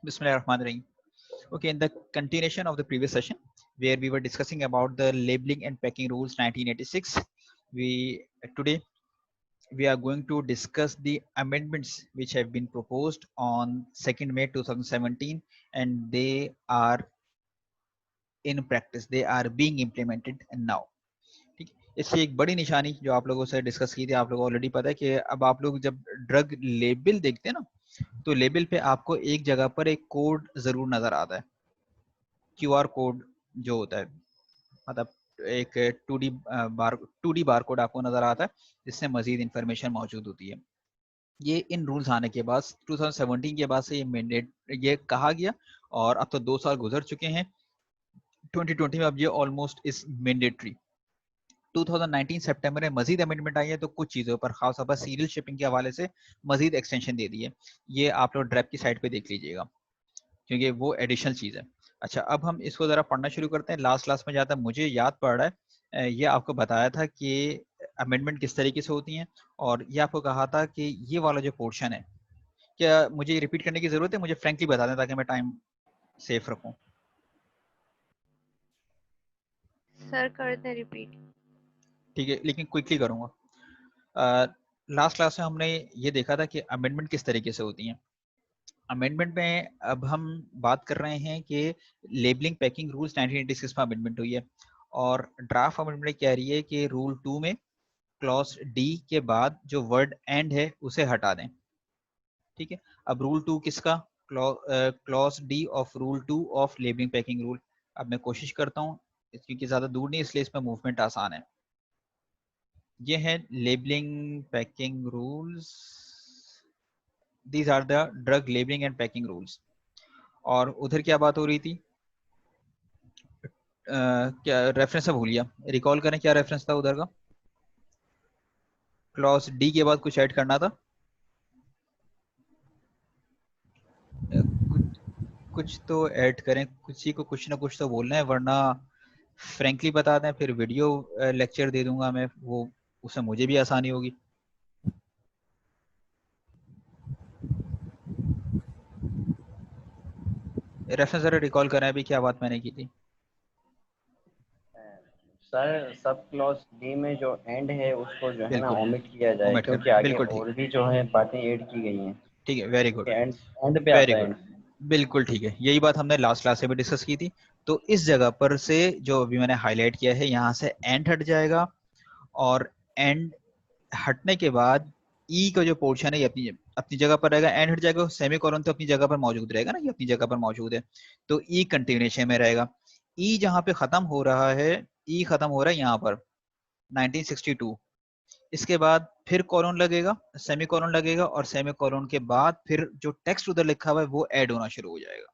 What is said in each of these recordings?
Bismillahirrahmanirrahim. Okay, in the continuation of the previous session, where we were discussing about the labeling and packing rules 1986, we today we are going to discuss the amendments which have been proposed on 2nd May 2017, and they are in practice. They are being implemented now. ठीक है। इससे एक बड़ी निशानी जो आप लोगों से डिस्कस की थी, आप लोगों को ऑलरेडी पता है कि अब आप लोग जब ड्रग लेबल देखते हैं ना, तो लेबल पे आपको एक जगह पर एक कोड जरूर नजर आता है, क्यूआर कोड जो होता है, मतलब एक 2D बार कोड आपको नजर आता है जिससे मजीद इंफॉर्मेशन मौजूद होती है। ये इन रूल्स आने के बाद 2017 के बाद से ये मैंडेट ये कहा गया, और अब तो 2 साल गुजर चुके हैं। 2020 में अब ये ऑलमोस्ट इज मैंडेटरी। 2019 सितंबर में मजीद अमेंडमेंट आई है, तो कुछ चीज़ों पर खास तौर पर सीरियल शिपिंग के हवाले से मजीद एक्सटेंशन दे दी है। ये आप लोग ड्रैप की साइड पे देख लीजिएगा, क्योंकि वो एडिशनल चीज़ है। अच्छा, अब हम इसको ज़रा पढ़ना शुरू करते हैं। लास्ट क्लास में जहाँ तक मुझे याद पड़ रहा है, ये आपको बताया था कि अमेंडमेंट किस तरीके से होती हैं, और ये आपको कहा था कि ये वाला जो पोर्शन है, क्या मुझे रिपीट करने की ज़रूरत है? मुझे फ्रेंकली बता दें ताकि मैं टाइम सेफ रखूँ। सर कर दें रिपीट। ठीक है, लेकिन क्विकली करूँगा। लास्ट क्लास में हमने ये देखा था कि अमेंडमेंट किस तरीके से होती हैं। अमेंडमेंट में अब हम बात कर रहे हैं कि लेबलिंग पैकिंग रूल्स 1986 में अमेंडमेंट हुई है, और ड्राफ्ट अमेंडमेंट कह रही है कि रूल 2 में क्लॉज डी के बाद जो वर्ड एंड है उसे हटा दें। ठीक है, अब रूल 2 किसका? Clause D of rule 2 of labelling packing rule. अब मैं कोशिश करता हूँ, क्योंकि ज्यादा दूर नहीं इसलिए इसमें मूवमेंट आसान है। ये है labelling packing rules, these are the drug labelling and packing rules. और उधर क्या बात हो रही थी? क्या रेफरेंस है, भूलिया, रिकॉल करें क्या रेफरेंस था उधर का? क्लॉज डी के बाद कुछ ऐड करना था। कुछ तो ऐड करें, किसी को कुछ ना कुछ तो बोलना है, वरना फ्रेंकली बता दें फिर वीडियो लेक्चर दे दूंगा मैं, वो उससे मुझे भी आसानी होगी। रेफरेंस जरा रिकॉल करें अभी क्या बात मैंने की थी। सर सब क्लॉज डी में जो एंड है उसको जो है ना बिल्कुल ओमिट किया जाए, ओमिट कर, क्योंकि आगे बिल्कुल ठीक, और भी जो है बातें ऐड की गई हैं। ठीक है, वेरी गुड, एंड एंड पे वेरी आता है गुड, एंड। बिल्कुल ठीक है। यही बात हमने लास्ट क्लास से भी डिस्कस की थी। तो इस जगह पर से जो अभी मैंने हाईलाइट किया है, यहाँ से एंड हट जाएगा, और एंड हटने के बाद ई का जो पोर्शन है ये अपनी अपनी जगह पर रहेगा। एंड हट जाएगा, सेमी कॉलन तो अपनी जगह पर मौजूद रहेगा ना, ये अपनी जगह पर मौजूद है, तो ई कंटिन्यूएशन में रहेगा। ई जहां पे खत्म हो रहा है, ई खत्म हो रहा है यहाँ पर 1962। इसके बाद फिर कॉलन लगेगा, सेमी कॉलन लगेगा, और सेमी कॉलन के बाद फिर जो टेक्स्ट उधर लिखा हुआ है वो ऐड होना शुरू हो जाएगा।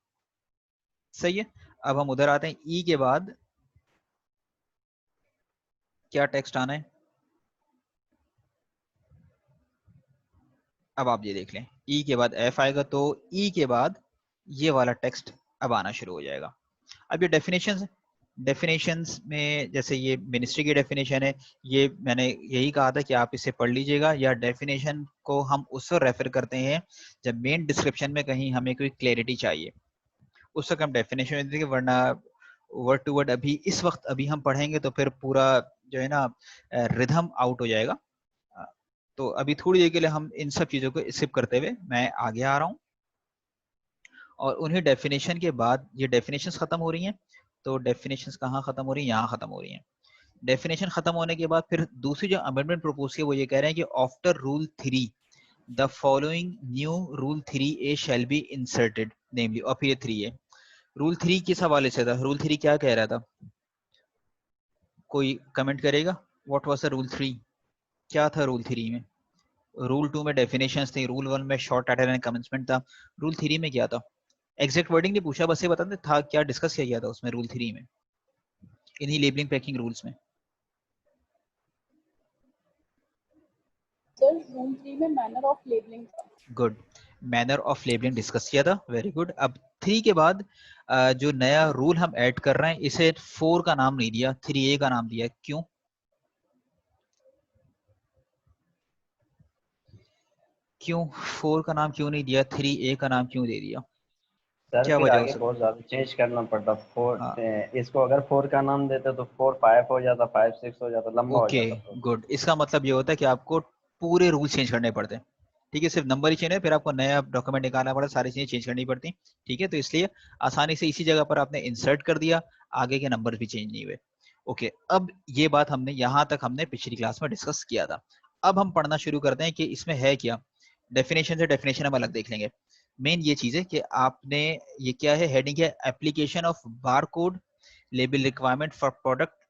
सही है। अब हम उधर आते हैं, ई के बाद क्या टेक्स्ट आना है, अब आप ये देख लें। ई के बाद एफ आएगा, तो ई के बाद ये वाला टेक्स्ट अब आना शुरू हो जाएगा। अब ये डेफिनेशंस, डेफिनेशंस में जैसे ये मिनिस्ट्री की डेफिनेशन है, ये मैंने यही कहा था कि आप इसे पढ़ लीजिएगा, या डेफिनेशन को हम उस वक्त रेफर करते हैं जब मेन डिस्क्रिप्शन में कहीं हमें कोई क्लैरिटी चाहिए, उस वक्त हम डेफिनेशन में देंगे, वरना वर्ड टू वर्ड अभी इस वक्त अभी हम पढ़ेंगे तो फिर पूरा जो है ना रिदम आउट हो जाएगा। तो अभी थोड़ी देर के लिए हम इन सब चीज़ों को स्किप करते हुए मैं आगे आ रहा हूँ, और उन्हीं डेफिनेशन के बाद ये डेफिनेशंस खत्म हो रही हैं। तो डेफिनेशंस कहाँ खत्म हो रही हैं? यहाँ खत्म हो रही हैं। डेफिनेशन खत्म होने के बाद फिर दूसरी जो अमेंडमेंट प्रपोज की वो ये कह रहे हैं कि after rule 3 the following new rule 3A shall be inserted namely, और फिर ये 3A रूल 3 किस हवाले से था? रूल 3 क्या कह रहा था? कोई कमेंट करेगा? What was the rule 3? क्या था रूल 3 में? रूल 2 में डेफिनेशंस थी, रूल 1 में शॉर्ट टाइटल एंड कमेंसमेंट था, रूल 3 में क्या था? एग्जैक्ट वर्डिंग नहीं पूछा, बस ये बताते था क्या डिस्कस किया गया था उसमें रूल 3 में, इन्हीं लेबलिंग पैकिंग रूल्स में। सर रूल 3 में मैनर ऑफ लेबलिंग था। Good, manner of labelling discuss किया था, वेरी गुड। अब 3 के बाद जो नया रूल हम ऐड कर रहे हैं, इसे 4 का नाम नहीं दिया, 3A का नाम दिया। क्यों? क्यों 4 का नाम क्यों नहीं दिया, 3A का नाम क्यों दे दिया? सर क्या फिर वजह हो आगे सकती बहुत ज्यादा चेंज करना पड़ता। है? इसको अगर 4 का नाम देते तो 4 5 हो जाता, 5 6 हो जाता, लंबा हो ओके, जाता प्रोसेस। गुड। इसका मतलब ये होता है कि आपको पूरे रूल चेंज करने पड़ते हैं। ठीक है, सिर्फ नंबर ही चेंज है, फिर आपको नया डॉक्यूमेंट निकालना पड़ा, सारी चीजें चेंज करनी पड़ती। ठीक है, तो इसलिए आसानी से इसी जगह पर आपने इंसर्ट कर दिया, आगे के नंबर भी चेंज नहीं हुए। ओके, अब ये बात हमने यहाँ तक हमने पिछली क्लास में डिस्कस किया था। अब हम पढ़ना शुरू करते हैं कि इसमें है क्या। डेफिनेशन से डेफिनेशन हम अलग देख लेंगे। मेन ये चीज है कि आपने, ये क्या है, हेडिंग है application of bar code label requirement for product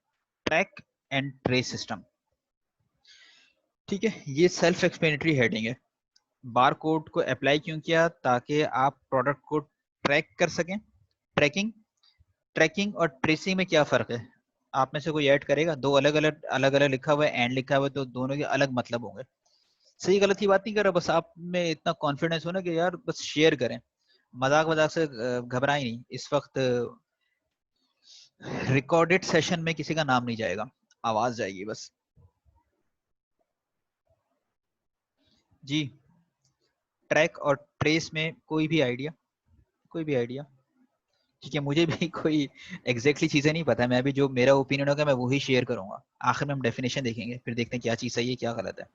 track and trace system. ठीक है, ये सेल्फ एक्सप्लेनेटरी हेडिंग है। बार कोड को अप्लाई क्यों किया? ताकि आप प्रोडक्ट को ट्रैक कर सकें। ट्रैकिंग ट्रैकिंग और ट्रेसिंग में क्या फर्क है? आप में से कोई ऐड करेगा? दो अलग अलग लिखा हुआ है, एंड लिखा हुआ है, तो दोनों के अलग मतलब होंगे। सही गलत की बात नहीं कर रहा, बस आप में इतना कॉन्फिडेंस हो ना कि यार बस शेयर करें, मजाक मजाक से घबराए नहीं। इस वक्त रिकॉर्डेड सेशन में किसी का नाम नहीं जाएगा, आवाज जाएगी बस। जी, ट्रैक और ट्रेस में कोई भी आइडिया? कोई भी आइडिया? ठीक है, मुझे भी कोई एग्जैक्टली चीजें नहीं पता, मैं भी जो मेरा ओपिनियन होगा मैं वही शेयर करूंगा। आखिर में हम डेफिनेशन देखेंगे, फिर देखते हैं क्या चीज सही है क्या गलत है।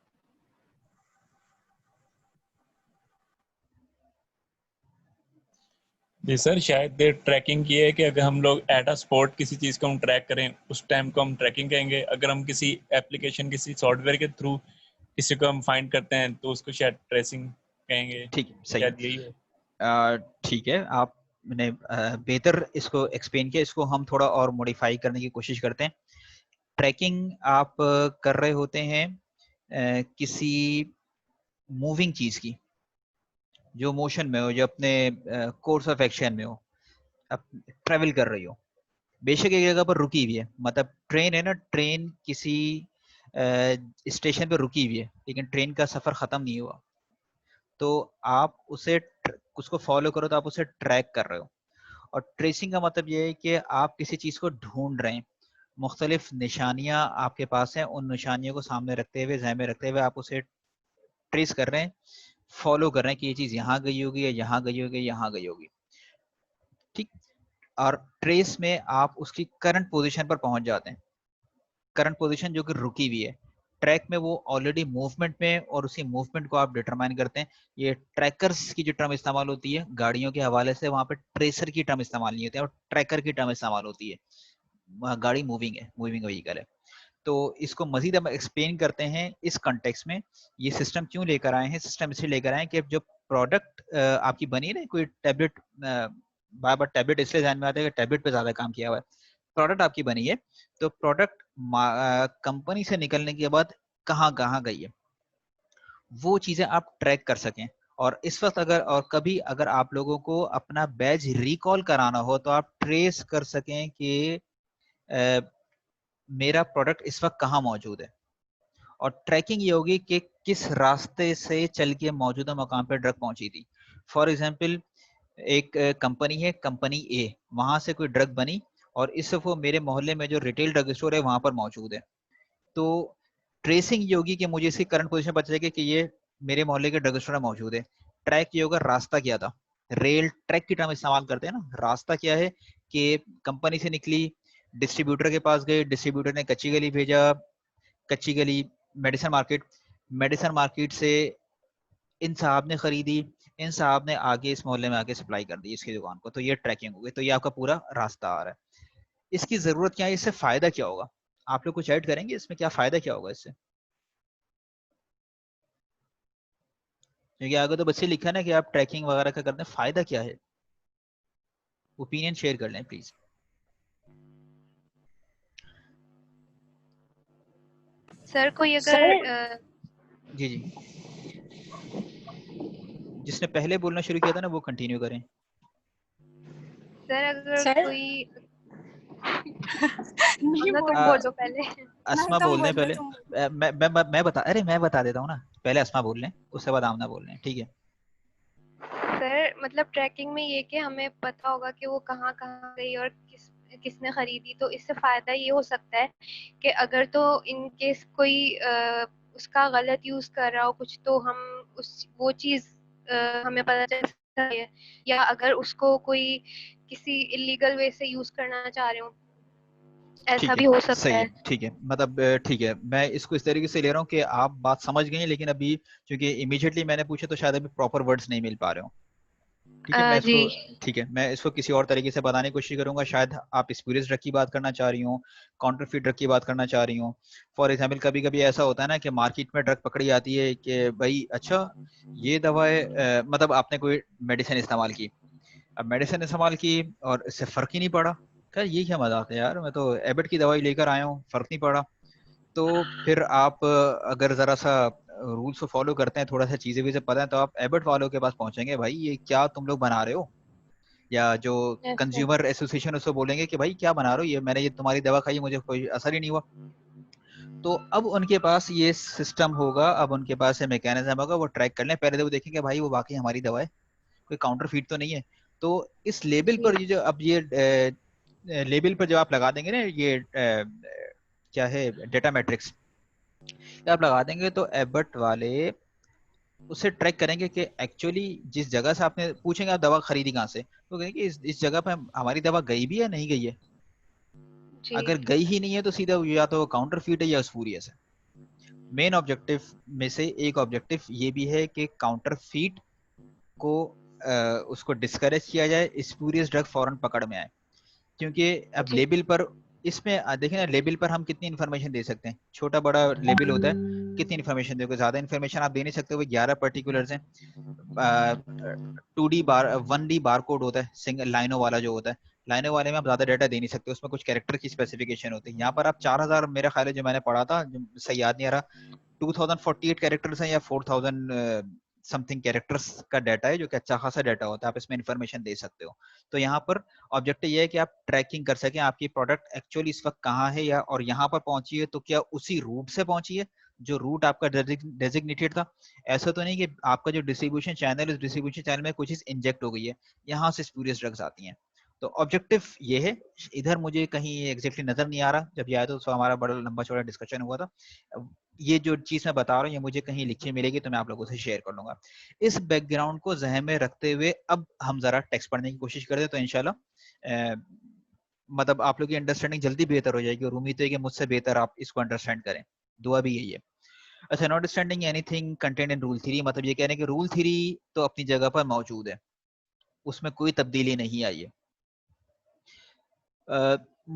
जी सर, शायद ट्रैकिंग की है कि अगर हम लोग एट अ स्पॉट किसी चीज़ को हम ट्रैक करें उस टाइम को हम ट्रैकिंग कहेंगे। अगर हम किसी एप्लीकेशन किसी सॉफ्टवेयर के थ्रू किसी को हम फाइंड करते हैं तो उसको शायद ट्रेसिंग कहेंगे। ठीक है, सही शायद यही है। ठीक है, आपने बेहतर इसको एक्सप्लेन किया। इसको हम थोड़ा और मॉडिफाई करने की कोशिश करते हैं। ट्रैकिंग आप कर रहे होते हैं किसी मूविंग चीज की, जो मोशन में हो, जो अपने कोर्स ऑफ एक्शन में हो, अब ट्रेवल कर रही हो। बेशक एक जगह पर रुकी हुई है, मतलब ट्रेन है ना, ट्रेन किसी स्टेशन पे रुकी हुई है, लेकिन ट्रेन का सफर खत्म नहीं हुआ, तो आप उसको फॉलो करो तो आप उसे ट्रैक कर रहे हो। और ट्रेसिंग का मतलब ये है कि आप किसी चीज को ढूंढ रहे हैं, मुख्तलिफ निशानियां आपके पास हैं, उन निशानियों को सामने रखते हुए, ज़हन में रखते हुए आप उसे ट्रेस कर रहे हैं, फॉलो कर रहे हैं कि ये चीज यहाँ गई होगी या यहाँ गई होगी, यहाँ गई होगी। ठीक। और ट्रेस में आप उसकी करंट पोजीशन पर पहुंच जाते हैं, करंट पोजीशन जो कि रुकी हुई है। ट्रैक में वो ऑलरेडी मूवमेंट में है और उसी मूवमेंट को आप डिटरमाइन करते हैं। ये ट्रैकर्स की जो टर्म इस्तेमाल होती है गाड़ियों के हवाले से, वहां पे ट्रेसर की टर्म इस्तेमाल नहीं होती है और ट्रैकर की टर्म इस्तेमाल होती है। गाड़ी मूविंग है, मूविंग व्हीकल है। तो इसको मजीद हम एक्सप्लेन करते हैं इस कॉन्टेक्स्ट में। ये सिस्टम क्यों लेकर आए हैं? सिस्टम इसलिए लेकर आए हैं कि जो प्रोडक्ट आपकी बनी है ना, कोई टैबलेट, बार बार टैबलेट इसलिए ध्यान में आता है कि टैबलेट पे ज्यादा काम किया हुआ है। प्रोडक्ट आपकी बनी है, तो प्रोडक्ट कंपनी से निकलने के बाद कहाँ कहाँ गई है, वो चीजें आप ट्रैक कर सकें। और इस वक्त अगर, और कभी अगर आप लोगों को अपना बैज रिकॉल कराना हो तो आप ट्रेस कर सकें कि मेरा प्रोडक्ट इस वक्त कहाँ मौजूद है। और ट्रैकिंग ये होगी कि किस रास्ते से चल के मौजूदा मकाम पर ड्रग पहुंची थी। फॉर एग्जाम्पल, एक कंपनी है, कंपनी ए, वहां से कोई ड्रग बनी और इस वक्त वो मेरे मोहल्ले में जो रिटेल ड्रग स्टोर है वहां पर मौजूद है। तो ट्रेसिंग ये होगी कि मुझे इसकी करंट पोजीशन पता चलेगी कि ये मेरे मोहल्ले के ड्रग स्टोर में मौजूद है। ट्रैक ये होगा, रास्ता क्या था। रेल ट्रैक की टर्म इस्तेमाल करते हैं ना। रास्ता क्या है कि कंपनी से निकली, डिस्ट्रीब्यूटर के पास गए, डिस्ट्रीब्यूटर ने कच्ची गली भेजा, कच्ची गली मेडिसिन मार्केट, मेडिसिन मार्केट से इन साहब ने खरीदी, इन साहब ने आगे इस मोहल्ले में आके सप्लाई कर दी इसकी दुकान को, तो ये ट्रैकिंग हो गई। तो ये आपका पूरा रास्ता आ रहा है। इसकी जरूरत क्या है, इससे फायदा क्या होगा? आप लोग कुछ ऐड करेंगे इसमें, क्या फायदा क्या होगा इससे? क्योंकि आगे तो बच्चे लिखा ना कि आप ट्रैकिंग वगैरह का करते हैं, फायदा क्या है? ओपिनियन शेयर कर लें प्लीज। सर कोई सर अगर जी जी, जिसने पहले बोलना शुरू किया था ना वो कंटिन्यू करें। सर अगर सर कोई नहीं वरना तुम बोल बोलो पहले। अस्मा नहीं तुम बोलने बोल लो पहले। तुम। मैं बता देता हूँ ना, पहले अस्मा बोल लें, उसके बाद आमना बोल लें, ठीक है? सर मतलब ट्रैकिंग में ये कि हमें पता होगा कि वो कहाँ कहाँ गई और किसने खरीदी, तो इससे फायदा ये हो सकता है कि अगर तो इन केस कोई उसका गलत यूज कर रहा हो कुछ, तो हम उस वो चीज हमें पता चल ऐसा है, या अगर उसको कोई किसी इलीगल वे से यूज करना चाह रहे हो, ठीक ऐसा है, भी हो सकता सही है, है। ठीक है, मतलब ठीक है, मैं इसको इस तरीके से ले रहा हूँ कि आप बात समझ गए हैं, लेकिन अभी क्योंकि इमीडिएटली मैंने पूछा तो शायद अभी प्रॉपर वर्ड्स नहीं मिल पा रहे हो। ठीक है, मैं जी इसको ठीक है, मैं इसको किसी और तरीके से बताने की कोशिश करूंगा। शायद आप स्पूरियस ड्रग की बात करना चाह रही हो, काउंटरफीट ड्रग की बात करना चाह रही हो। फॉर एग्जाम्पल कभी कभी ऐसा होता है ना कि मार्केट में ड्रग पकड़ी जाती है कि भाई अच्छा ये दवा है, मतलब आपने कोई मेडिसिन इस्तेमाल की, अब मेडिसिन इस्तेमाल की और इससे फर्क ही नहीं पड़ा। खैर ये क्या मजाक है यार, मैं तो एबट की दवाई लेकर आया हूँ, फर्क नहीं पड़ा। तो फिर आप अगर जरा सा रूल्स को फॉलो करते हैं, थोड़ा सा चीजें भी पता है, तो आप एबट वालों के पास पहुंचेंगे, भाई ये क्या तुम लोग बना रहे हो, या जो ऐसे। कंज्यूमर एसोसिएशन उसको बोलेंगे कि भाई क्या बना रहे हो, ये मैंने ये तुम्हारी दवा खाई, मुझे कोई असर ही नहीं हुआ। तो अब उनके पास ये सिस्टम होगा, अब उनके पास ये मैकेनिज्म होगा, वो ट्रैक कर लें, पहले तो वो देखेंगे भाई वो वाकई हमारी दवा है, कोई काउंटरफीट तो नहीं है। तो इस लेबल जी पर ये जो अब ये लेबल पर जब आप लगा देंगे ना ये क्या है डेटा मैट्रिक्स, आप लगा देंगे तो एबट वाले उसे ट्रैक करेंगे कि एक्चुअली जिस जगह से आपने पूछेंगे आप दवा खरीदी कहाँ से, तो कहेंगे इस जगह पे हमारी दवा गई भी है नहीं गई है। जी अगर गई ही नहीं है तो सीधा या तो काउंटरफीट है या स्पूरियस है। मेन ऑब्जेक्टिव में से एक ऑब्जेक्टिव ये भी है कि काउंटरफीट को उसको डिस्करेज किया जाए, स्पूरियस ड्रग फौरन पकड़ में आए। क्योंकि अब जी लेबल पर इसमें देखिए ना, लेबल पर हम कितनी इन्फॉर्मेशन दे सकते हैं, छोटा बड़ा लेबल होता है, कितनी इन्फॉर्मेशन दोगे, ज्यादा इन्फॉर्मेशन आप दे नहीं सकते। वो 11 पर्टिकुलर्स हैं, 2D बार 1D बार कोड होता है, सिंगल लाइनों वाला जो होता है, लाइनों वाले में आप ज्यादा डाटा दे नहीं सकते, उसमें कुछ कैरेक्टर की स्पेसिफिकेशन होती है। यहाँ पर आप 4000 मेरा ख्याल है जो मैंने पढ़ा था, जो सही याद नहीं आ रहा, 2048 कैरेक्टर्स हैं या 4000 समथिंग कैरेक्टर्स का डाटा है, जो कि अच्छा खासा डाटा होता है, आप इसमें इंफॉर्मेशन दे सकते हो। तो यहाँ पर ऑब्जेक्टिव ये है कि आप ट्रैकिंग कर सकें आपकी प्रोडक्ट एक्चुअली इस वक्त कहाँ है, या और यहाँ पर पहुंची है तो क्या उसी रूट से पहुंची है जो रूट आपका डेजिग्नेटेड था। ऐसा तो नहीं कि आपका जो डिस्ट्रीब्यूशन चैनल, उस डिस्ट्रीब्यूशन चैनल में कुछ चीज इंजेक्ट हो गई है, यहाँ से स्पूरियस ड्रग्स आती हैं। तो ऑब्जेक्टिव ये है, इधर मुझे कहीं एग्जैक्टली नजर नहीं आ रहा, जब ये आया तो हमारा बड़ा लंबा चौड़ा डिस्कशन हुआ था। ये जो चीज मैं बता रहा हूँ ये मुझे कहीं लिखी मिलेगी तो मैं आप लोगों से शेयर कर लूंगा। इस बैकग्राउंड को जहन में रखते हुए अब हम जरा टेक्स्ट पढ़ने की कोशिश करते हैं, तो इंशाल्लाह मतलब आप लोग की अंडरस्टैंडिंग जल्दी बेहतर हो जाएगी, और उम्मीद है कि मुझसे बेहतर आप इसको अंडरस्टैंड करें, दुआ भी यही है। अच्छा, not understanding anything content in rule three, मतलब ये कह रहे हैं कि रूल थ्री तो अपनी जगह पर मौजूद है, उसमें कोई तब्दीली नहीं आई है।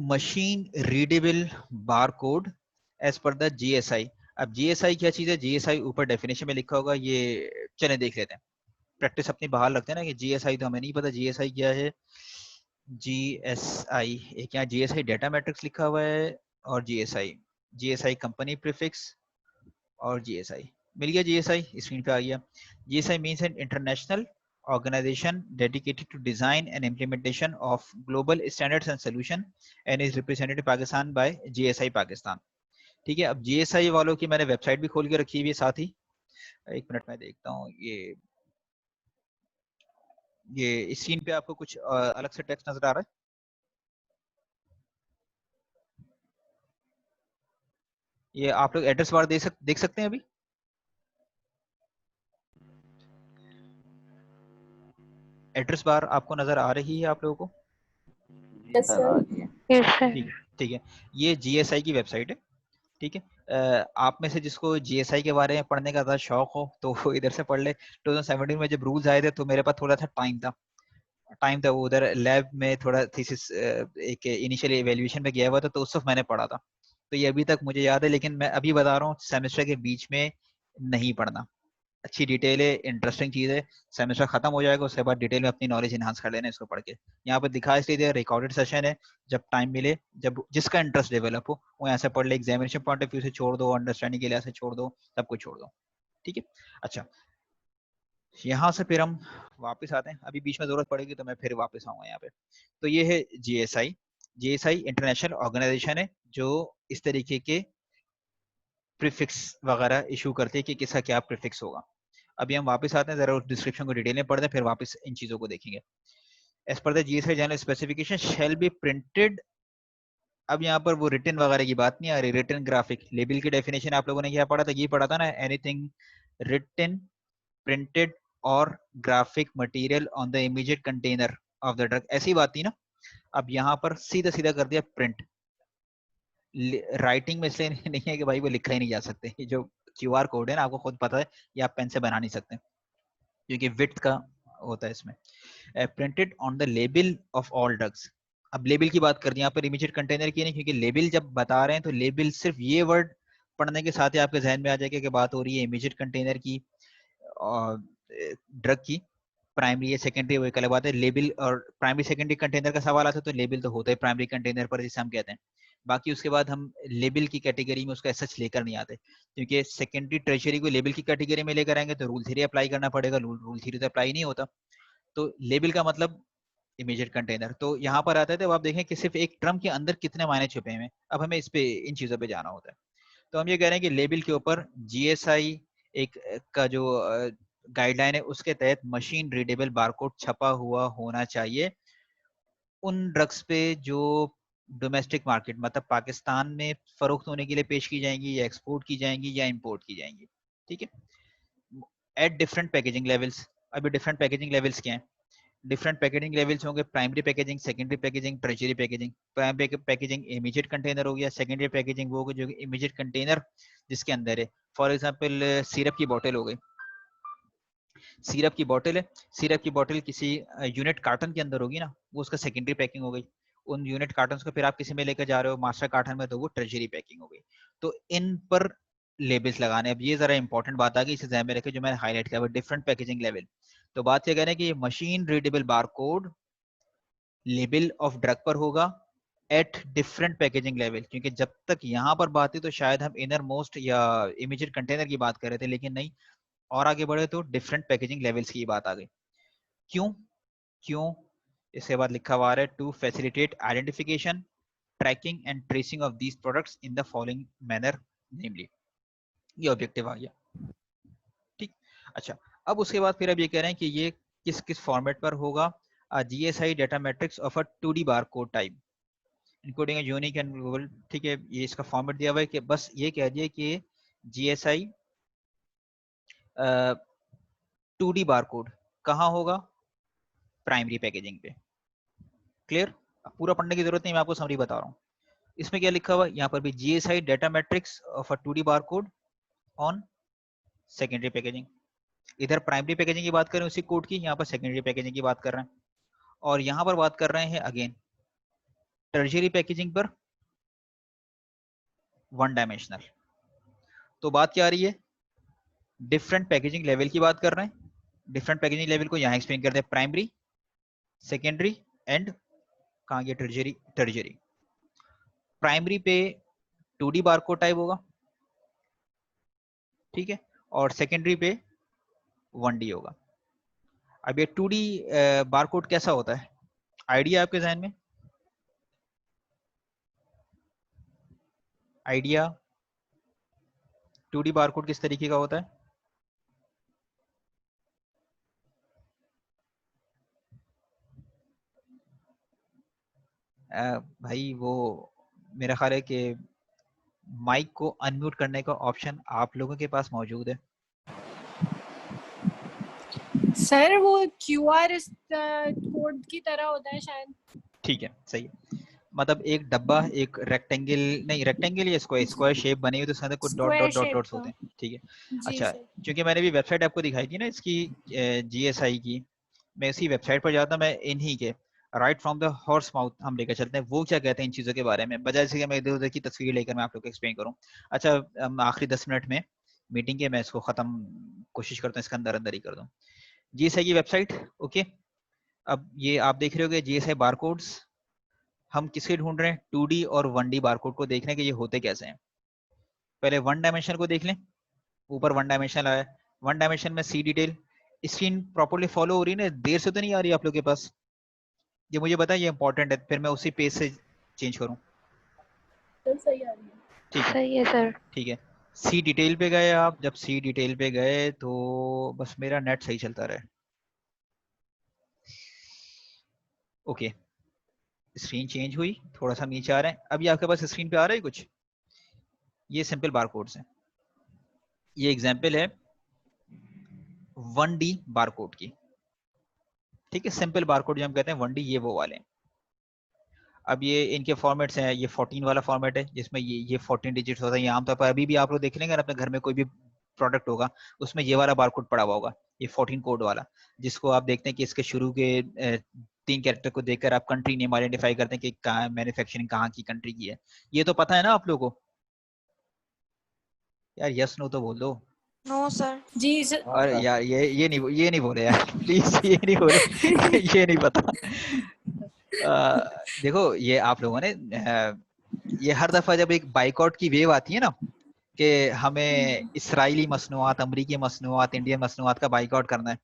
Machine readable bar code as per the GSI. अब जीएसआई क्या चीज है, जीएसआई ऊपर डेफिनेशन में लिखा होगा, ये चले देख लेते हैं, प्रैक्टिस अपनी बहाल रखते हैं ना, कि जीएसआई तो हमें नहीं पता जीएसआई क्या है। जीएसआई एक यहाँ जीएसआई डेटा मैट्रिक्स लिखा हुआ है, और जीएसआई, जीएसआई कंपनी प्रीफिक्स, और जीएसआई मिल गया, जीएसआई स्क्रीन पे आ गया। GSI means an international organization dedicated to design and implementation of global standards and solution and is represented in Pakistan by GSI Pakistan। ठीक है, अब GSI वालों की मैंने वेबसाइट भी खोल के रखी हुई है साथ ही, एक मिनट में देखता हूँ। ये स्क्रीन पे आपको कुछ अलग से टेक्स्ट नजर आ रहा है, ये आप लोग एड्रेस बार देख सकते हैं अभी। एड्रेस बार आपको नजर आ रही है आप लोगों को? Yes, sir. Yes sir. ठीक है, ठीक है, ये जीएसआई की वेबसाइट है। ठीक है, आप में से जिसको जीएसआई के बारे में पढ़ने का ज़्यादा शौक हो तो वो इधर से पढ़ ले। 2017 में जब रूल्स आए थे तो मेरे पास थोड़ा सा टाइम था, वो उधर लैब में थोड़ा थीसिस एक इनिशियल एवेल्यूएशन में गया हुआ था, तो उस वक्त मैंने पढ़ा था, तो ये अभी तक मुझे याद है। लेकिन मैं अभी बता रहा हूँ, सेमेस्टर के बीच में नहीं पढ़ना, अच्छी डिटेल है, इंटरेस्टिंग चीज है, सेमेस्टर खत्म हो जाएगा उसके बाद डिटेल में अपनी नॉलेज इनहांस कर लेना इसको पढ़ के। यहाँ पर दिखा इसलिए दिया, रिकॉर्डेड सेशन है, जब टाइम मिले, जब जिसका इंटरेस्ट डेवलप हो वो यहाँ से पढ़ ले, एग्जामिनेशन पॉइंट ऑफ व्यू से छोड़ दो, अंडरस्टैंडिंग के लिए से छोड़ दो, सब कुछ छोड़ दो। ठीक है, अच्छा, यहाँ से फिर हम वापस आते हैं, अभी बीच में जरूरत पड़ेगी तो मैं फिर वापस आऊंगा यहाँ पे। तो ये है जीएसआई। जीएसआई इंटरनेशनल ऑर्गेनाइजेशन है जो इस तरीके के प्रीफिक्स वगैरह इशू करते हैं कि किसका क्या प्रीफिक्स होगा। अभी हम वापस आते हैं, जरा उस डिस्क्रिप्शन को डिटेल में पढ़ते हैं, फिर वापस इन चीजों को देखेंगे। As per the GSI general specification shall be printed. अब यहाँ पर वो रिटन वगैरह की बात नहीं आ रही, रिटन ग्राफिक लेबल की डेफिनेशन आप लोगों ने क्या पढ़ा था, ये पढ़ा था ना, एनीथिंग रिटन, प्रिंटेड और graphic material on the immediate container of the drug, ऐसी बात थी ना। अब यहाँ पर सीधा सीधा कर दिया प्रिंट। राइटिंग में इसलिए नहीं है कि भाई वो लिखा ही नहीं जा सकते, ये जो QR कोड है ना, आपको खुद पता है, ये आप पेन से बना नहीं सकते क्योंकि विड्थ का होता है इसमें। Printed on the label of all drugs. अब लेबल की बात कर दी यहाँ पर, इमीडिएट कंटेनर की नहीं, क्योंकि लेबल जब बता रहे हैं तो लेबल सिर्फ ये वर्ड पढ़ने के साथ ही आपके जहन में आ जाएगा कि बात हो रही है इमीडिएट कंटेनर की, ड्रग की। प्राइमरी या सेकेंडरी वो एक अलग बात है। लेबल और प्राइमरी सेकेंडरी कंटेनर का सवाल आता है तो लेबल तो होता है प्राइमरी कंटेनर पर, जिसे हम कहते हैं। बाकी उसके बाद हम लेबल की कैटेगरी में उसको सच लेकर नहीं आते, क्योंकि सेकेंडरी ट्रेजरी को लेबल की कैटेगरी में लेकर आएंगे तो रूल 3 अप्लाई करना पड़ेगा, रूल 3 तो अप्लाई नहीं होता। तो लेबल का मतलब इमीडिएट कंटेनर। तो यहाँ पर आता है तो आप देखें कि सिर्फ एक टर्म के अंदर कितने मायने छुपे हुए हैं। अब हमें इस पे इन चीजों पे जाना होता है। तो हम ये कह रहे हैं कि लेबल के ऊपर GSI एक का जो गाइडलाइन है उसके तहत मशीन रीडेबल बारकोड छपा हुआ होना चाहिए उन ड्रग्स पे जो डोमेस्टिक मार्केट मतलब पाकिस्तान में फरोख्त होने के लिए पेश की जाएंगी, या एक्सपोर्ट की जाएंगी, या इंपोर्ट की जाएंगी। ठीक है। At different packaging levels. अभी डिफरेंट पैकेजिंग लेवल्स क्या हैं? डिफरेंट पैकेजिंग लेवल्स होंगे, primary packaging, secondary packaging, treasury packaging. Primary packaging immediate container हो गया, सेकेंडरी पैकेजिंग वो होगी जो इमीडिएट कंटेनर जिसके अंदर है। फॉर एग्जांपल सिरप की बोतल हो गई, सिरप की बोतल है, सिरप की बोतल किसी यूनिट कार्टन के अंदर होगी ना, वो उसका सेकेंडरी पैकिंग हो गई। उन यूनिट कार्टन को फिर आप किसी में लेकर जा रहे हो मास्टर कार्टन में, तो वो ट्रेजरी पैकिंग हो गई। तो इन पर लेबल्स लगाने। अब ये जरा इंपॉर्टेंट बात आ गई, इसे ध्यान में रखें जो मैंने हाईलाइट किया, डिफरेंट पैकेजिंग लेवल। तो बात ये कह रहे हैं कि machine readable barcode label of drug पर होगा एट डिफरेंट पैकेजिंग लेवल, क्योंकि जब तक यहाँ पर बात थी तो शायद हम इनर मोस्ट या इमीडिएट कंटेनर की बात कर रहे थे, लेकिन नहीं, और आगे बढ़े तो डिफरेंट पैकेजिंग लेवल्स की बात आ गई। क्यों? इसके बाद लिखा हुआ है to facilitate identification, tracking and tracing of these products in the following manner namely. ये ऑब्जेक्टिव आ गया। ठीक। अच्छा, अब उसके बाद फिर अब ये कह रहे हैं कि ये किस किस फॉर्मेट पर होगा। GSI data matrix of a 2D barcode type including unique and global. ठीक है, ये इसका फॉर्मेट दिया हुआ है कि बस ये कह दिए कि GSI 2D बारकोड कहाँ होगा? प्राइमरी पैकेजिंग पे। क्लियर? पूरा पढ़ने की जरूरत नहीं, मैं आपको समरी बता रहा हूँ। इसमें क्या लिखा हुआ है यहाँ पर भी, GSI data matrix of a 2D barcode on secondary packaging. इधर प्राइमरी पैकेजिंग की बात करें उसी कोड की, यहाँ पर सेकेंडरी पैकेजिंग की बात कर रहे हैं, और यहाँ पर बात कर रहे हैं अगेन टर्शियरी पैकेजिंग पर 1 डायमेंशनल। तो बात क्या आ रही है? डिफरेंट पैकेजिंग लेवल की बात कर रहे हैं। डिफरेंट पैकेजिंग लेवल को यहाँ एक्सप्लेन करते हैं, प्राइमरी, सेकेंडरी एंड कहाँ गया टर्शियरी। प्राइमरी पे 2D बारकोड टाइप होगा, ठीक है, और सेकेंडरी पे 1D होगा। अब ये 2D बारकोड कैसा होता है, आइडिया आपके जहन में? आइडिया 2D बारकोड किस तरीके का होता है? भाई वो मेरा ख्याल है कि माइक को अनम्यूट करने का ऑप्शन आप लोगों के पास मौजूद है। सर वो QR कोड की तरह होता है शायद। ठीक है, सही है। मतलब एक डब्बा, एक रेक्टेंगल नहीं, रेक्टेंगल या स्क्वायर शेप बनी हुई, तो उसके अंदर कुछ डॉट्स होते हैं। ठीक है। अच्छा, क्योंकि मैंने भी वेबसाइट आपको दिखाई थी ना इसकी GSI की, मैं इसी वेबसाइट पर जाता, मैं इन्हीं के right from the horse mouth हम लेकर चलते हैं, वो क्या कहते हैं इन चीजों के बारे में, बजाय से मैं इधर उधर की तस्वीर लेकर मैं आप लोग को एक्सप्लेन करूँ। अच्छा, आखिरी 10 मिनट में मीटिंग के मैं इसको खत्म कोशिश करता हूँ, इसके अंदर अंदर ही कर दूँ। GSI की वेबसाइट, ओके। अब ये आप देख रहे हो GSI बारकोड्स, हम किसके ढूंढ रहे हैं? 2D और 1D बारकोड को देख रहे हैं कि ये होते कैसे हैं। पहले 1 डायमेंशन को देख लें, ऊपर 1 डायमेंशन आया, 1 डायमेंशन में सी डिटेल। स्क्रीन प्रॉपर्ली फॉलो हो रही है ना? देर से तो नहीं आ रही आप लोग के पास? ये मुझे बताएं, ये इंपॉर्टेंट है, फिर मैं उसी पेज से चेंज करूं। सही आ रही है। ठीक है, सही है सर। ठीक है। सी डिटेल पे गए आप, जब सी डिटेल पे गए तो बस मेरा नेट सही चलता रहे। ओके, स्क्रीन चेंज हुई, थोड़ा सा नीचे आ रहे हैं। अभी आपके पास स्क्रीन पे आ रहा है कुछ? ये सिंपल बारकोड्स हैं। ये एग्जांपल है 1D बारकोड की। ठीक है, सिंपल बारकोड जो हम कहते हैं 1D, ये वो वाले हैं। अब ये इनके फॉर्मेट्स हैं, ये 14 वाला फॉर्मेट है जिसमें ये 14 डिजिट्स होता है। ये आमतौर पर अभी भी आप लोग देख लेंगे अपने घर में कोई भी प्रोडक्ट होगा उसमें ये वाला बारकोड पड़ा हुआ होगा, ये 14 कोड वाला, जिसको आप देखते हैं कि इसके शुरू के 3 कैरेक्टर को देखकर आप कंट्री नेम आइडेंटिफाई करते हैं कि कहाँ मैन्युफैक्चरिंग कहाँ की कंट्री की है। ये तो पता है ना आप लोगों को? यार यस नो तो बोल दो। No sir. जी सर। और यार ये नहीं बोले यार प्लीज, ये नहीं बोले ये नहीं पता। देखो ये आप लोगों ने ये हर दफा जब एक बाइकआउट की वेव आती है ना कि हमें इसराइली मसनूआत, अमरीकी मसनूआत, इंडियन मसनूआत का बाइकआउट करना है,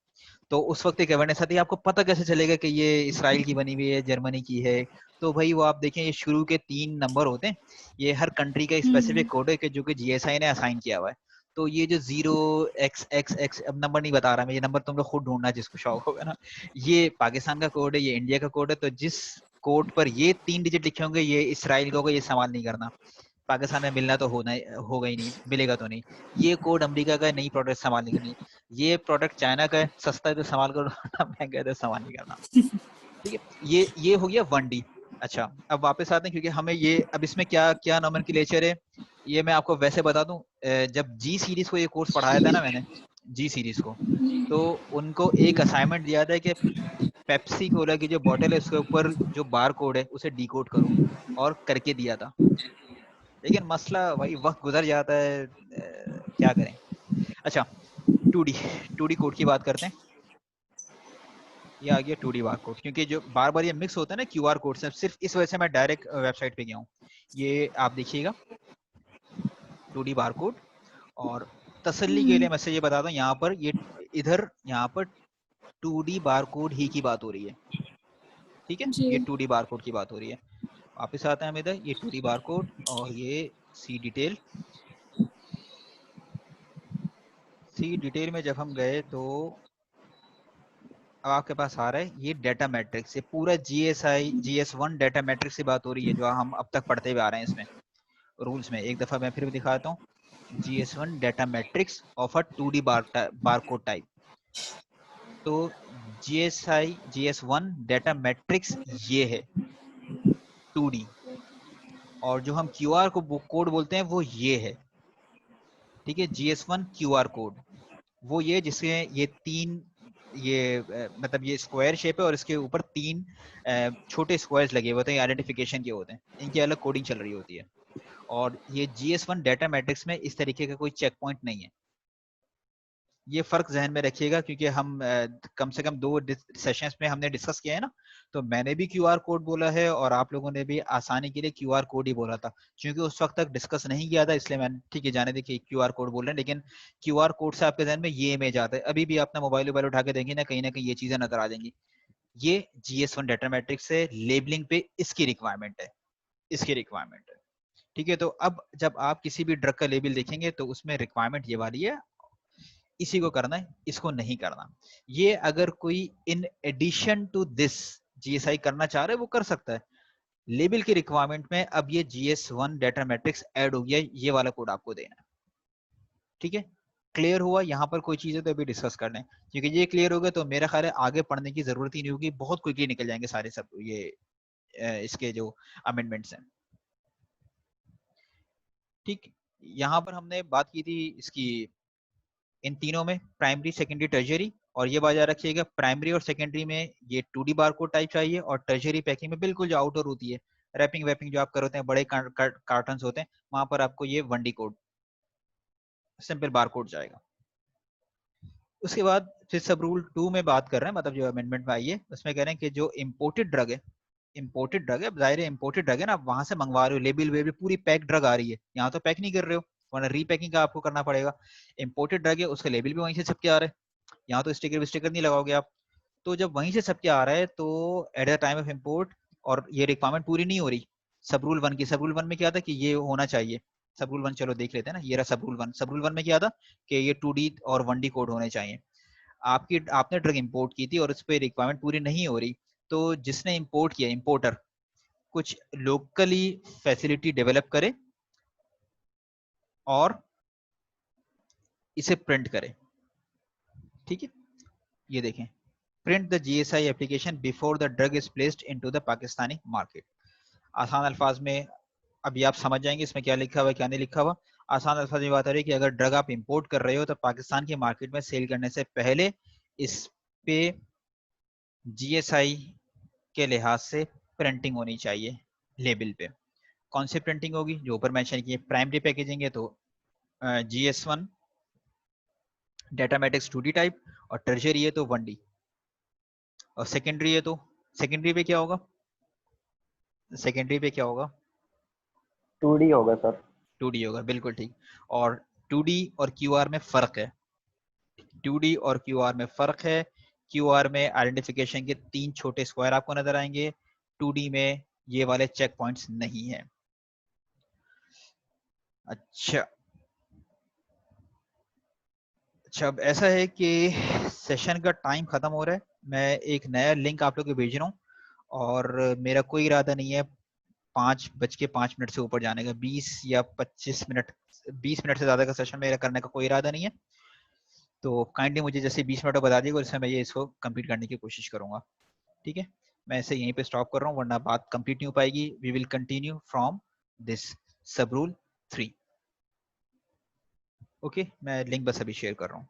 तो उस वक्त एक अवेयरनेस आती है, आपको पता कैसे चलेगा कि ये इसराइल की बनी हुई है, जर्मनी की है? तो भाई वो आप देखें, ये शुरू के 3 नंबर होते हैं, ये हर कंट्री का स्पेसिफिक कोड है कि जो कि जीएसआई ने असाइन किया हुआ है। तो ये जो 0xxx, अब नंबर नहीं बता रहा मैं, ये नंबर तुम लोग खुद ढूंढना जिसको शौक होगा ना, ये पाकिस्तान का कोड है, ये इंडिया का कोड है। तो जिस कोड पर ये 3 डिजिट लिखे होंगे ये इसराइल का होगा, ये इस्तेमाल नहीं करना। पाकिस्तान में मिलना तो होगा ही नहीं, मिलेगा तो नहीं। ये कोड अमेरिका का, नई प्रोडक्ट इस्तेमाल नहीं करनी। ये प्रोडक्ट चाइना का है, सस्ता है तो इस्तेमाल करो, महंगा है तो इस्तेमाल नहीं करना। ठीक है, ये हो गया 1D। अच्छा, अब वापस आते हैं, क्योंकि हमें ये अब इसमें क्या क्या नोमेनक्लेचर है ये मैं आपको वैसे बता दूं। जब जी सीरीज को ये कोर्स पढ़ाया था ना मैंने, जी सीरीज को, तो उनको एक असाइनमेंट दिया था कि पेप्सी कोला की जो बॉटल है उसके ऊपर जो बार कोड है उसे डिकोड करो, और करके दिया था। लेकिन मसला वही, वक्त गुजर जाता है, क्या करें। अच्छा, 2D कोड की बात करते हैं। ये आ गया 2D बार कोड, क्योंकि जो बार बार ये मिक्स होता है ना QR कोड से, सिर्फ इस वजह से मैं डायरेक्ट वेबसाइट पे गया हूँ। ये आप देखिएगा 2D बार कोड। और तसल्ली के लिए मैं से ये बताता हूँ, यहाँ पर ये इधर यहाँ पर 2D बार कोड ही की बात हो रही है। ठीक है, ये 2D बार कोड की बात हो रही है। वापिस आते हैं हम इधर, ये 2D बार कोड और ये सी डिटेल में जब हम गए तो अब आपके पास आ रहा है ये डाटा मैट्रिक्स, ये पूरा GS1 डाटा मैट्रिक्स की बात हो रही है जो हम अब तक पढ़ते हुए आ रहे हैं इसमें रूल्स में। एक दफा मैं फिर भी दिखाता हूँ, GS1 data matrix of a 2D barcode type. तो GS1 डाटा मैट्रिक्स ये है 2D, और जो हम QR कोड बोलते हैं वो ये है। ठीक है, GS1 QR कोड वो ये जिसके ये 3 मतलब ये स्क्वायर शेप है और इसके ऊपर 3 छोटे स्क्वायर्स लगे हुए होते हैं, आइडेंटिफिकेशन के होते हैं, इनकी अलग कोडिंग चल रही होती है। और ये GS1 डाटा मैट्रिक्स में इस तरीके का कोई चेक पॉइंट नहीं है। ये फर्क जहन में रखिएगा, क्योंकि हम कम से कम 2 सेशंस में हमने डिस्कस किया है ना, तो मैंने भी QR कोड बोला है और आप लोगों ने भी आसानी के लिए QR कोड ही बोला था, क्योंकि उस वक्त तक डिस्कस नहीं किया था, इसलिए मैंने ठीक है जाने दी कि QR कोड बोल रहे हैं। लेकिन QR कोड से आपके जहन में ये इमेज आता है, अभी भी अपना मोबाइल उठा के देंगे ना कहीं ये चीजें नजर आ जाएंगी। ये GS1 डाटा मैट्रिक्स से लेबलिंग पे इसकी रिक्वायरमेंट है, ठीक है। तो अब जब आप किसी भी ड्रग का लेबल देखेंगे तो उसमें रिक्वायरमेंट ये वाली है, इसी को करना है, इसको नहीं करना। ये अगर कोई in addition to this GSI करना चाह रहा है वो कर सकता है। लेबल की रिक्वायरमेंट में अब ये GS1 डाटा मैट्रिक्स ऐड हो गया, ये वाला कोड आपको देना है। ठीक है, क्लियर हुआ? यहाँ पर कोई चीजें तो अभी डिस्कस कर लें, क्योंकि ये क्लियर हो गया तो मेरा ख्याल है आगे पढ़ने की जरूरत ही नहीं होगी, बहुत क्विकली निकल जाएंगे सारे सब ये इसके जो अमेंडमेंट्स हैं। ठीक, यहाँ पर हमने बात की थी इसकी इन तीनों में, प्राइमरी, सेकेंडरी, टर्शियरी। और ये बात याद रखिएगा, प्राइमरी और सेकेंडरी में ये 2D बारकोड टाइप चाहिए, और टर्शियरी पैकिंग में बिल्कुल जो आउटर होती है, रैपिंग वैपिंग जो आप करते हैं, बड़े कार्टन होते हैं, वहां पर आपको ये 1D कोड, सिंपल बारकोड जाएगा। उसके बाद फिर सब रूल 2 में बात कर रहे हैं, मतलब जो अमेंडमेंट में आई है उसमें कह रहे हैं कि जो इम्पोर्टेड ड्रग है, जाहिर है इम्पोर्टेड ड्रग है ना, आप वहां से मंगवा रहे हो, लेबल वेबल पूरी पैक ड्रग आ रही है, यहाँ तो पैक नहीं कर रहे हो, वरना रीपैकिंग का आपको करना पड़ेगा। इम्पोर्टेड ड्रग है, उसका लेबल भी वहीं से छप के आ रहा है, यहाँ तो स्टिकर नहीं लगाओगे आप। तो जब वहीं से छप के आ रहा है तो at the time of import, और ये रिक्वायरमेंट पूरी नहीं हो रही सब रूल 1 की। सब रूल 1 में क्या था कि ये होना चाहिए, सब रूल 1 चलो देख लेते हैं ना, ये रहा सब रूल 1। सब रूल 1 में क्या था कि ये 2D और 1D कोड होने चाहिए। आपने ड्रग इंपोर्ट की थी और उस पर रिक्वायरमेंट पूरी नहीं हो रही, तो जिसने इंपोर्ट किया, इंपोर्टर, कुछ लोकली फैसिलिटी डेवलप करे और इसे प्रिंट करे। ठीक है, ये देखें, print the GSI application before the drug is placed into the Pakistani market. आसान अल्फाज में अभी आप समझ जाएंगे इसमें क्या लिखा हुआ है क्या नहीं लिखा हुआ। आसान अल्फाज में बात हो रही है कि अगर ड्रग आप इंपोर्ट कर रहे हो तो पाकिस्तान की मार्केट में सेल करने से पहले इस पे GSI के लिहाज से प्रिंटिंग होनी चाहिए लेबल पे। कौन सी प्रिंटिंग होगी, जो ऊपर मेंशन की है, प्राइमरी पैकेजिंग है तो GS1 data matrix 2D type, और टर्शियरी है तो 1D, और सेकेंडरी है तो सेकेंडरी पे क्या होगा, सेकेंडरी पे क्या होगा, 2D होगा सर। 2D होगा, बिल्कुल ठीक। और 2D और QR में फर्क है, 2D और QR में फर्क है। QR में आइडेंटिफिकेशन के 3 छोटे स्क्वायर आपको नजर आएंगे, 2D में ये वाले चेक पॉइंट्स नहीं है। अच्छा अब ऐसा है कि सेशन का टाइम खत्म हो रहा है, मैं एक नया लिंक आप लोग को भेज रहा हूँ, और मेरा कोई इरादा नहीं है 5:05 से ऊपर जाने का, 20 या 25 मिनट, 20 मिनट से ज्यादा का सेशन मेरा करने का कोई इरादा नहीं है। तो काइंडली मुझे जैसे 20 मिनट बता दीजिएगा, इसमें मैं ये इसको कंप्लीट करने की कोशिश करूंगा। ठीक है, मैं इसे यहीं पे स्टॉप कर रहा हूँ वरना बात कंप्लीट नहीं हो पाएगी। We will continue from this sub rule 3। Okay, मैं लिंक बस अभी शेयर कर रहा हूँ।